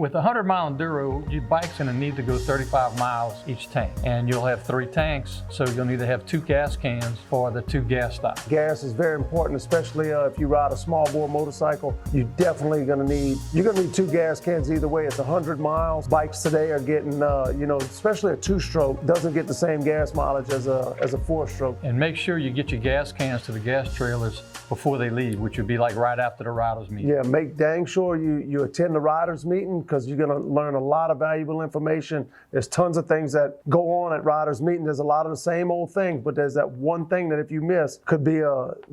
With a 100-mile Enduro, your bike's going to need to go 35 miles each tank, and you'll have 3 tanks, so you'll need to have 2 gas cans for the 2 gas stops. Gas is very important, especially if you ride a small bore motorcycle. You're definitely going to need 2 gas cans either way. It's 100 miles. Bikes today are getting, especially a 2-stroke doesn't get the same gas mileage as a 4-stroke. And make sure you get your gas cans to the gas trailers before they leave, which would be like right after the riders meeting. Yeah, make dang sure you attend the riders meeting, because you're going to learn a lot of valuable information. There's tons of things that go on at riders meeting. There's a lot of the same old things, but there's that one thing that if you miss could be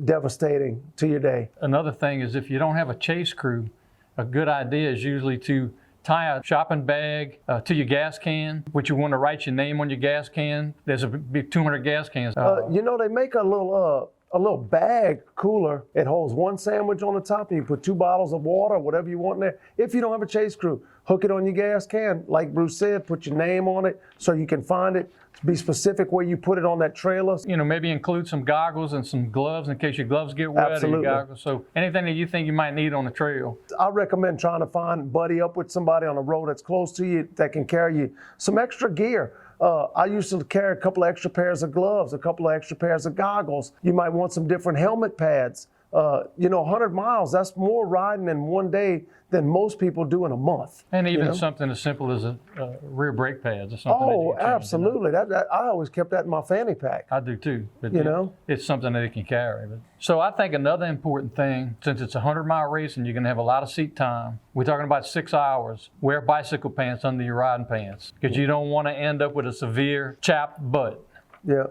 devastating to your day. Another thing is, if you don't have a chase crew, a good idea is usually to tie a shopping bag to your gas can, which you want to write your name on your gas can. There's a big 200 gas cans. They make a little bag cooler. It holds 1 sandwich on the top, and you put 2 bottles of water, whatever you want in there. If you don't have a chase crew, hook it on your gas can. Like Bruce said, put your name on it so you can find it. Be specific where you put it on that trailer. Maybe include some goggles and some gloves in case your gloves get wet. Absolutely. Or your goggles. So anything that you think you might need on the trail. I recommend trying to buddy up with somebody on a road that's close to you that can carry you some extra gear. I used to carry a couple of extra pairs of gloves, a couple of extra pairs of goggles. You might want some different helmet pads. 100 miles, that's more riding in one day than most people do in a month. And even something as simple as rear brake pads or something. Oh, absolutely. That I always kept that in my fanny pack. I do too. But it's something that it can carry. So I think another important thing, since it's a 100-mile race and you're going to have a lot of seat time, we're talking about 6 hours, wear bicycle pants under your riding pants, because you don't want to end up with a severe chapped butt. Yeah,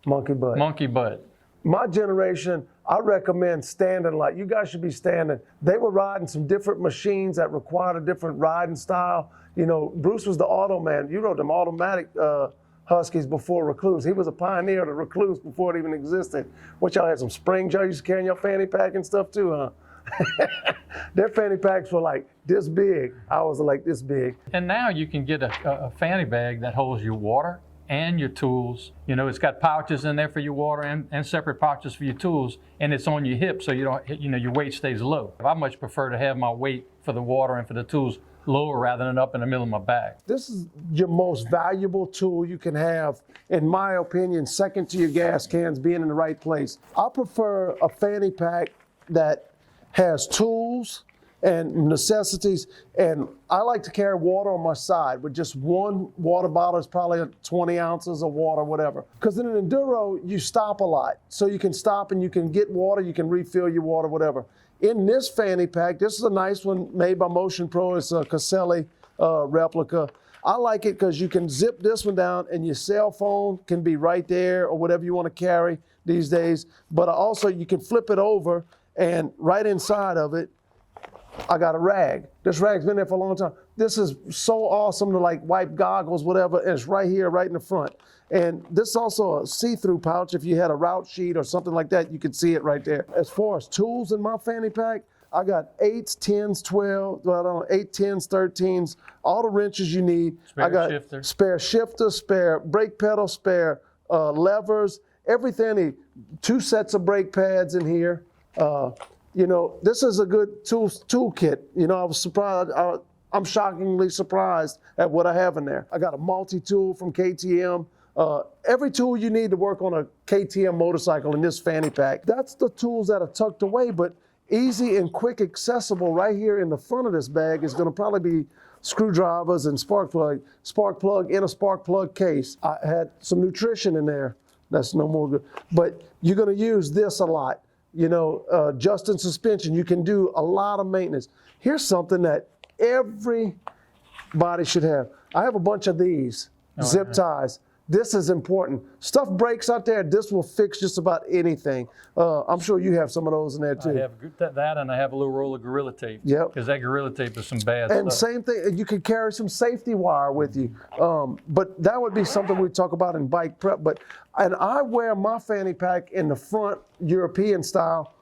monkey butt. Monkey butt. My generation, I recommend standing. Like, you guys should be standing. They were riding some different machines that required a different riding style. Bruce was the auto man. You rode them automatic Huskies before Recluse. He was a pioneer of the Recluse before it even existed. What, y'all had some springs y'all used to carry in your fanny pack and stuff too, huh? Their fanny packs were like this big. I was like this big. And now you can get a fanny bag that holds your water and your tools. It's got pouches in there for your water and separate pouches for your tools, and it's on your hip, so you don't, your weight stays low. I much prefer to have my weight for the water and for the tools lower rather than up in the middle of my back. This is your most valuable tool you can have, in my opinion, second to your gas cans, being in the right place. I prefer a fanny pack that has tools and necessities, and I like to carry water on my side with just 1 water bottle. Is probably 20 ounces of water, whatever. Because in an Enduro, you stop a lot. So you can stop and you can get water, you can refill your water, whatever. In this fanny pack, this is a nice one made by Motion Pro. It's a Caselli replica. I like it because you can zip this one down and your cell phone can be right there, or whatever you want to carry these days. But also you can flip it over, and right inside of it, I got a rag. This rag's been there for a long time. This is so awesome to like wipe goggles, whatever, and it's right here, right in the front. And this is also a see-through pouch. If you had a route sheet or something like that, you could see it right there. As far as tools in my fanny pack, I got 8s, 10s, 12, 8, 10s, 13s, all the wrenches you need. I got spare shifter, spare brake pedal, spare levers, everything. 2 sets of brake pads in here. This is a good toolkit. I was surprised. I'm shockingly surprised at what I have in there. I got a multi-tool from KTM. Every tool you need to work on a KTM motorcycle in this fanny pack. That's the tools that are tucked away, but easy and quick accessible right here in the front of this bag is going to probably be screwdrivers and spark plug in a spark plug case. I had some nutrition in there. That's no more good. But you're going to use this a lot. Adjusting suspension, you can do a lot of maintenance. Here's something that everybody should have. I have a bunch of these zip ties. This is important. Stuff breaks out there, this will fix just about anything. I'm sure you have some of those in there too. I have that, and I have a little roll of Gorilla Tape. Yep. Because that Gorilla Tape is some bad stuff. And same thing, you can carry some safety wire with you. But that would be something we talk about in bike prep. And I wear my fanny pack in the front, European style,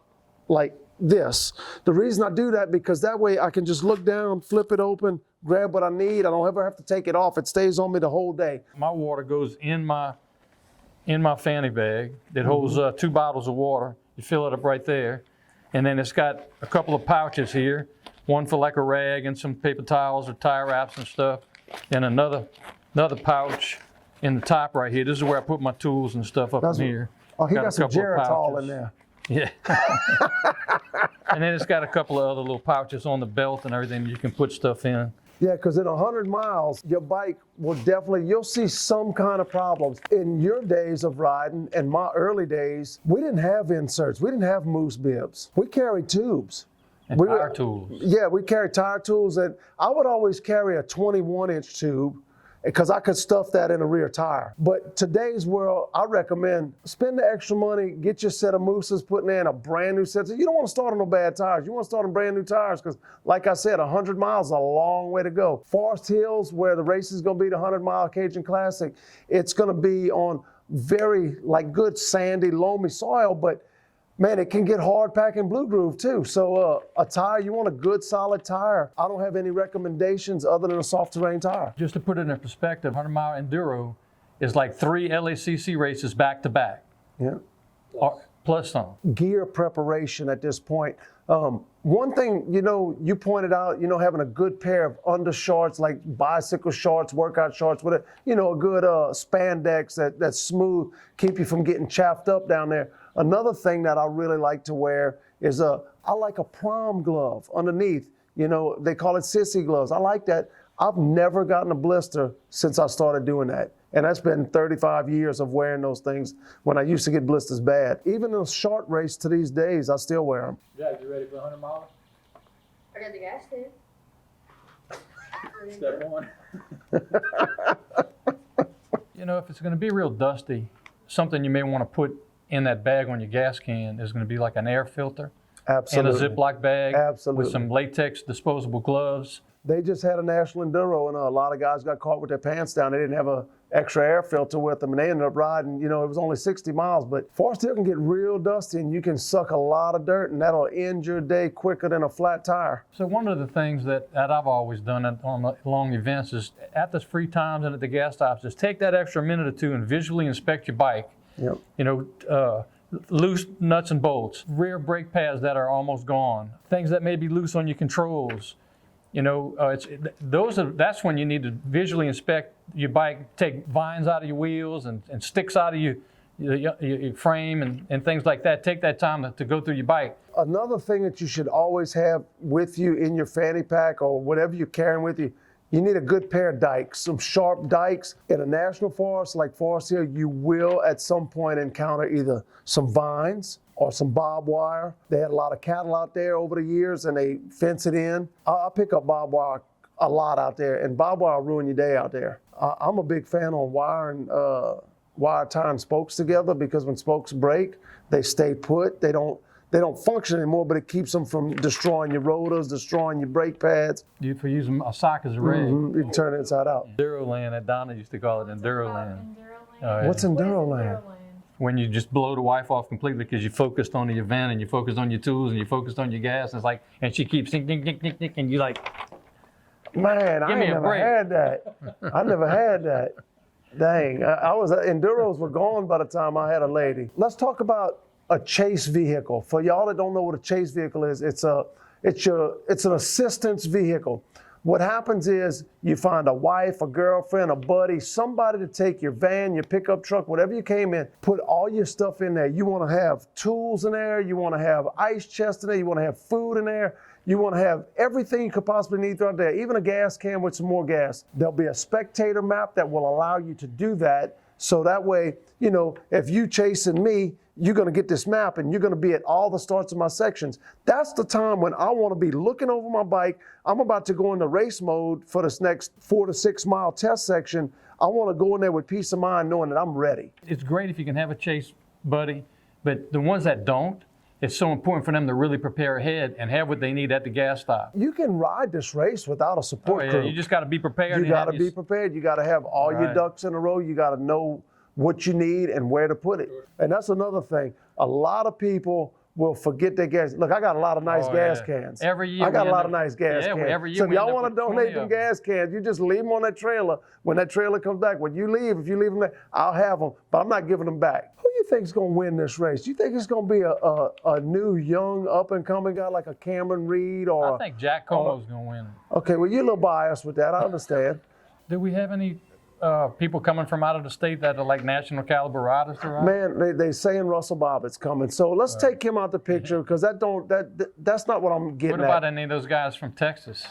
like this. The reason I do that, because that way I can just look down, flip it open, grab what I need. I don't ever have to take it off. It stays on me the whole day. My water goes in my fanny bag. It holds 2 bottles of water. You fill it up right there. And then it's got a couple of pouches here one for like a rag and some paper towels or tire wraps and stuff, and another pouch in the top right here. This is where I put my tools and stuff up in here. Oh, he got a some couple of Geritol in pouches. there. Yeah. And then it's got a couple of other little pouches on the belt and everything you can put stuff in. Yeah, because in 100 miles, your bike will definitely, you'll see some kind of problems. In your days of riding, and my early days, we didn't have inserts. We didn't have moose bibs. We carried tubes. And tire tools. Yeah, we carried tire tools, and I would always carry a 21-inch tube because I could stuff that in a rear tire. But today's world, I recommend spend the extra money, get your set of mooses, putting in a brand new set. You don't want to start on no bad tires. You want to start on brand new tires because, like I said, 100 miles is a long way to go. Forest Hills, where the race is going to be the 100-mile Cajun Classic, it's going to be on very good sandy, loamy soil, but man, it can get hard packing blue groove too. So a tire, you want a good solid tire. I don't have any recommendations other than a soft terrain tire. Just to put it in perspective, 100-mile Enduro is like 3 LACC races back to back. Yeah. Plus some. Gear preparation at this point. One thing, you pointed out, having a good pair of undershorts, like bicycle shorts, workout shorts, with a good spandex that's smooth, keep you from getting chaffed up down there. Another thing that I really like to wear is I like a prom glove underneath. They call it sissy gloves. I like that. I've never gotten a blister since I started doing that. And that's been 35 years of wearing those things when I used to get blisters bad. Even in a short race to these days, I still wear them. Jack, you ready for 100 miles? I got the gas tank. Step one. If it's going to be real dusty, something you may want to put in that bag on your gas can is going to be like an air filter. Absolutely. In a Ziploc bag. Absolutely. With some latex disposable gloves. They just had a national enduro, and a lot of guys got caught with their pants down. They didn't have a extra air filter with them, and they ended up riding, it was only 60 miles, but Forest Hill can get real dusty, and you can suck a lot of dirt, and that'll end your day quicker than a flat tire. So one of the things that I've always done on long events is at the free times and at the gas stops is take that extra minute or two and visually inspect your bike. Yep. Loose nuts and bolts, rear brake pads that are almost gone, things that may be loose on your controls. That's when you need to visually inspect your bike, take vines out of your wheels and sticks out of your frame and things like that. Take that time to go through your bike. Another thing that you should always have with you in your fanny pack or whatever you're carrying with you, you need a good pair of dikes, some sharp dikes. In a national forest like Forest Hill, you will at some point encounter either some vines or some barbed wire. They had a lot of cattle out there over the years and they fence it in. I pick up barbed wire a lot out there, and barbed wire will ruin your day out there. I'm a big fan on wire tying spokes together because when spokes break, they stay put. They don't function anymore, but it keeps them from destroying your rotors, destroying your brake pads. If you use a sock as a rag. You can turn it inside out. Enduro land, that Donna used to call it Enduro land. What's Enduro land? When you just blow the wife off completely because you focused on the event and you focused on your tools and you focused on your gas. And she keeps ding, ding, ding, ding, ding, and you like, man, I never had that. I never had that. Dang, Enduros were gone by the time I had a lady. Let's talk about a chase vehicle. For y'all that don't know what a chase vehicle is, it's an assistance vehicle. What happens is you find a wife, a girlfriend, a buddy, somebody to take your van, your pickup truck, whatever you came in, put all your stuff in there. You want to have tools in there, you want to have ice chest in there, you want to have food in there, you want to have everything you could possibly need throughout there, even a gas can with some more gas. There'll be a spectator map that will allow you to do that. So that way, if you chasing me, you're going to get this map and you're going to be at all the starts of my sections. That's the time when I want to be looking over my bike. I'm about to go into race mode for this next 4 to 6 mile test section. I want to go in there with peace of mind knowing that I'm ready. It's great if you can have a chase buddy, but the ones that don't, it's so important for them to really prepare ahead and have what they need at the gas stop. You can ride this race without a support crew. You just got to be prepared. You got to be prepared. You got to have all your ducks in a row. You got to know what you need and where to put it. And that's another thing. A lot of people will forget their gas. Look, I got a lot of nice gas cans. Every year. I got a lot of nice gas cans. Every year so if y'all want to donate them gas cans, you just leave them on that trailer. When that trailer comes back, when you leave, if you leave them there, I'll have them, but I'm not giving them back. Who you think is going to win this race? Do you think it's going to be a new, young, up-and-coming guy like a Cameron Reed or? I think Jack Comeaux is going to win. Okay, well, you're a little biased with that. I understand. Do we have any people coming from out of the state that are like national caliber riders to ride? Man, they saying Russell Bobbitt's coming, so let's take him out the picture because that's not what I'm getting What about at. any of those guys from Texas?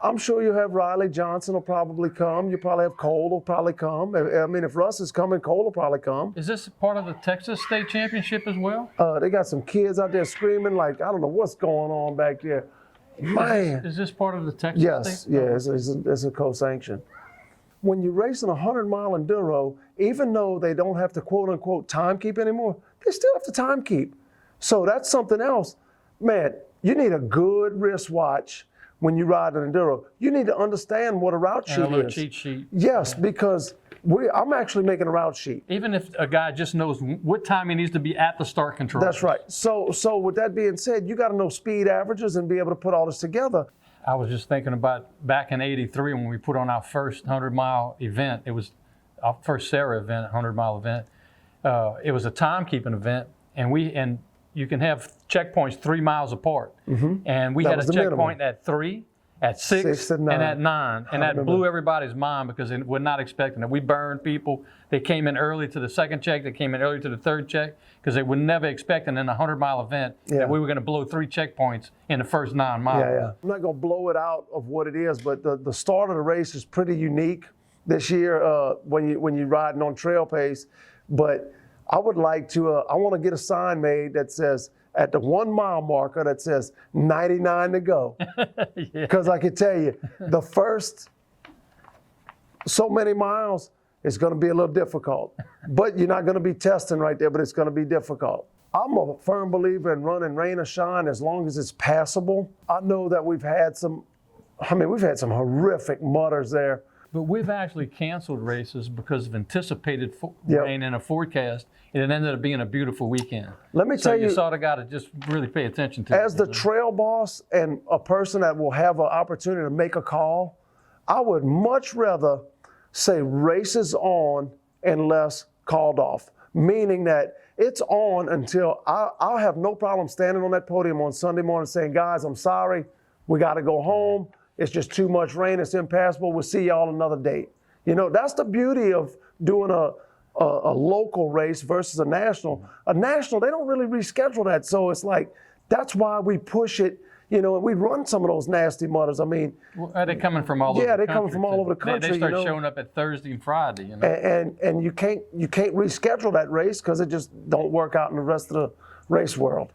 I'm sure you have Riley Johnson will probably come. You probably have Cole will probably come. I mean, if Russ is coming, Cole will probably come. Is this part of the Texas State Championship as well? They got some kids out there screaming like, I don't know what's going on back there. Man. Is this part of the Texas Yes, State? yeah, it's a co-sanction. When you're racing a 100-mile enduro, even though they don't have to quote-unquote time keep anymore, they still have to time keep. So that's something else. Man, you need a good wristwatch when you ride an enduro. You need to understand what a route sheet And a little is. cheat sheet. Yes, because I'm actually making a route sheet. Even if a guy just knows what time he needs to be at the start control. That's right. So with that being said, you got to know speed averages and be able to put all this together. I was just thinking about back in '83 when we put on our first 100-mile event. It was our first Sarah event, 100-mile event. It was a timekeeping event, and you can have checkpoints 3 miles apart. And we That had a was the minimum. checkpoint at 3, at 6, 6 and 9. and at 9. And I that remember. blew everybody's mind because they were not expecting it. We burned people. They came in early to the second check. They came in early to the third check because they were never expecting in a 100-mile event Yeah. that we were going to blow 3 checkpoints in the first 9 miles. Yeah. I'm not going to blow it out of what it is, but the start of the race is pretty unique this year when you're riding on trail pace. But I would like to, I want to get a sign made that says, at the 1 mile marker that says 99 to go. Because I can tell you, the first so many miles is going to be a little difficult. But you're not going to be testing right there, but it's going to be difficult. I'm a firm believer in running rain or shine as long as it's passable. I know that we've had some horrific mudders there. But we've actually canceled races because of anticipated Yep. rain in a forecast, and it ended up being a beautiful weekend. Let me So tell you, sort of got to just really pay attention to as it. the trail boss and a person that will have an opportunity to make a call, I would much rather say races on and less called off, meaning that it's on until I'll have no problem standing on that podium on Sunday morning saying, guys, I'm sorry, we got to go home. It's just too much rain. It's impassable. We'll see y'all another date. You know, that's the beauty of doing a local race versus a national. A national, they don't really reschedule that. So it's like, that's why we push it. You know, and we run some of those nasty mudders. I mean, Well, are they coming from all over the country? they're coming from all too? over the country, They start you know. showing up at Thursday and Friday, you know. and you can't reschedule that race because it just don't work out in the rest of the race world.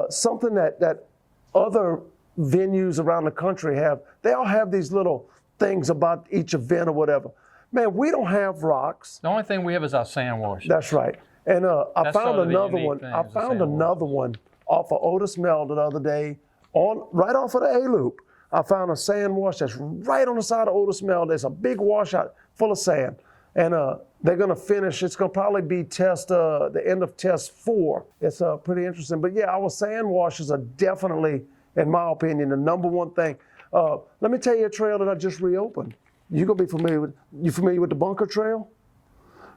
Something that other venues around the country have, they all have these little things about each event or whatever. Man, we don't have rocks. The only thing we have is our sand wash. That's right. And I That's found sort of the another unique one. thing, I is the found sand another one off of Otis Mel the other day, right off of the A Loop. I found a sand wash that's right on the side of Otis Mel. There's a big washout full of sand. And they're going to finish. It's going to probably be the end of test 4. It's pretty interesting. But yeah, our sand washes are definitely, in my opinion, the number one thing. Let me tell you a trail that I just reopened. You familiar with the Bunker Trail?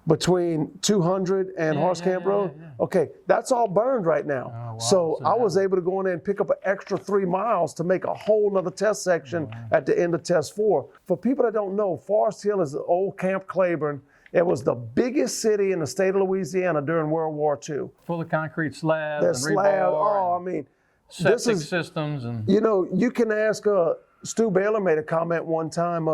Between 200 and Horse Camp Road? Yeah. Okay, that's all burned right now. Oh, wow. So So I was able to go in there and pick up an extra 3 miles to make a whole nother test section at the end of test 4. For people that don't know, Forest Hill is the old Camp Claiborne. It was the biggest city in the state of Louisiana during World War II. Full of concrete slabs There's and slab, rebar, I mean, septic this is, systems, and you know, you can ask, Stu Baylor made a comment one time,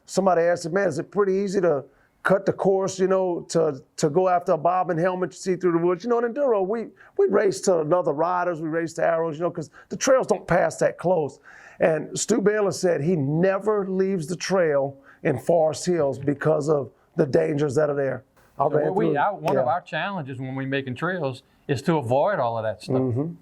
somebody asked him, man, is it pretty easy to cut the course, you know, to go after a bobbin helmet you see through the woods? You know, in Enduro, we race to another riders, we race to arrows, you know, because the trails don't pass that close. And Stu Baylor said he never leaves the trail in Forest Hills because of the dangers that are there. One of our challenges when we're making trails is to avoid all of that stuff. Mm-hmm.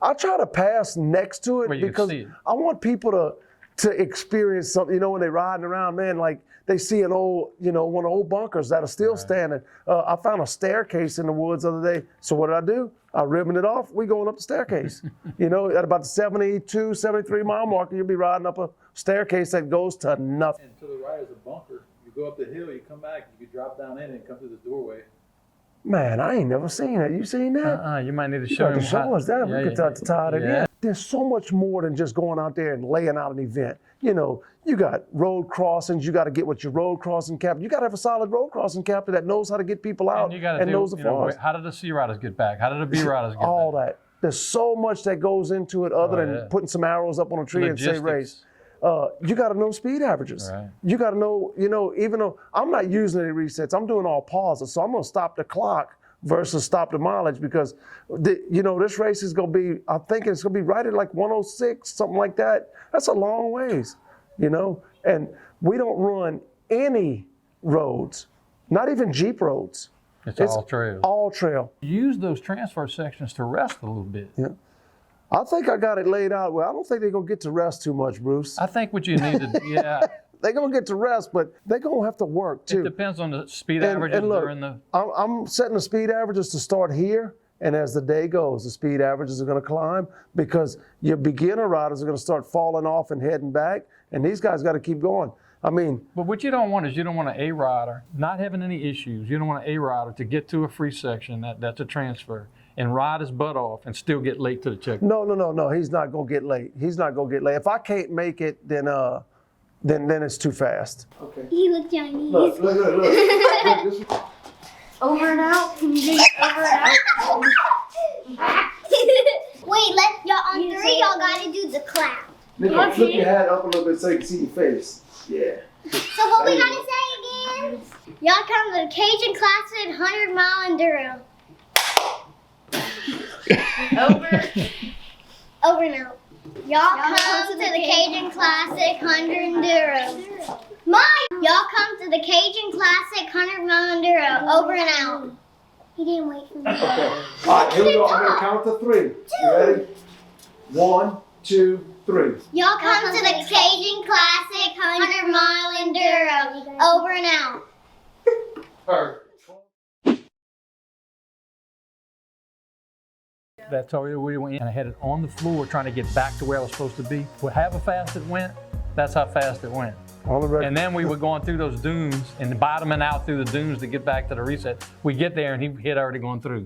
I try to pass next to it Where you can because see it. I want people to experience something, you know, when they're riding around, man, like they see an old, you know, one of the old bunkers that are still standing. I found a staircase in the woods the other day. So what did I do? I ribboned it off. We going up the staircase. You know, at about the 72, 73 mile marker, you'll be riding up a staircase that goes to nothing. And to the right is a bunker. You go up the hill, you come back, you can drop down in and come through the doorway. Man, I ain't never seen that. You seen that? You might need to You show got to him. show us that. Yeah, We could start to tie it yeah. in. There's so much more than just going out there and laying out an event. You know, you got road crossings. You got to get with your road crossing captain. You got to have a solid road crossing captain that knows how to get people out And you got to and do, knows the you know, forest. how did the C riders get back? How did the B riders get All back? that. There's so much that goes into it other than yeah. putting some arrows up on a tree and say Logistics. race. You got to know speed averages. Right. You got to know, you know, even though I'm not using any resets, I'm doing all pauses. So I'm going to stop the clock versus stop the mileage because, you know, this race is going to be, I think it's going to be right at like 106, something like that. That's a long ways, you know, and we don't run any roads, not even Jeep roads. It's all trails. All trail. Use those transfer sections to rest a little bit. Yeah. I think I got it laid out well. I don't think they're going to get to rest too much, Bruce. I think what you need to, yeah. They're going to get to rest, but they're going to have to work too. It depends on the speed averages and look, during the. I'm setting the speed averages to start here, and as the day goes, the speed averages are going to climb because your beginner riders are going to start falling off and heading back, and these guys got to keep going. I mean, But what you don't want is you don't want an A rider not having any issues. You don't want an A rider to get to a free section that's a transfer and ride his butt off and still get late to the checkpoint. no. He's not going to get late. He's not going to get late. If I can't make it, then it's too fast. Okay. You look Chinese. Look. Over and out. Over and out. Wait, y'all on three. Y'all gotta do the clap. Flip your hat up a little bit so you can see your face. Yeah. So what we gotta say again? Y'all come to the Cajun Classic 100-mile Enduro. Over and out. Y'all come to the Cajun Classic 100 Enduro. Y'all come to the Cajun Classic 100-mile Enduro. Over and out. He didn't wait for me. Okay. All right, here we go. I'm going to count to three. You ready? 1, 2, 3. Y'all come to the Cajun Classic 100-mile Enduro. Over and out. Perfect. That's how we went and I had it on the floor trying to get back to where I was supposed to be. Well, however fast it went, that's how fast it went. On the record. And then we were going through those dunes and bottoming out through the dunes to get back to the reset. We get there and he had already gone through.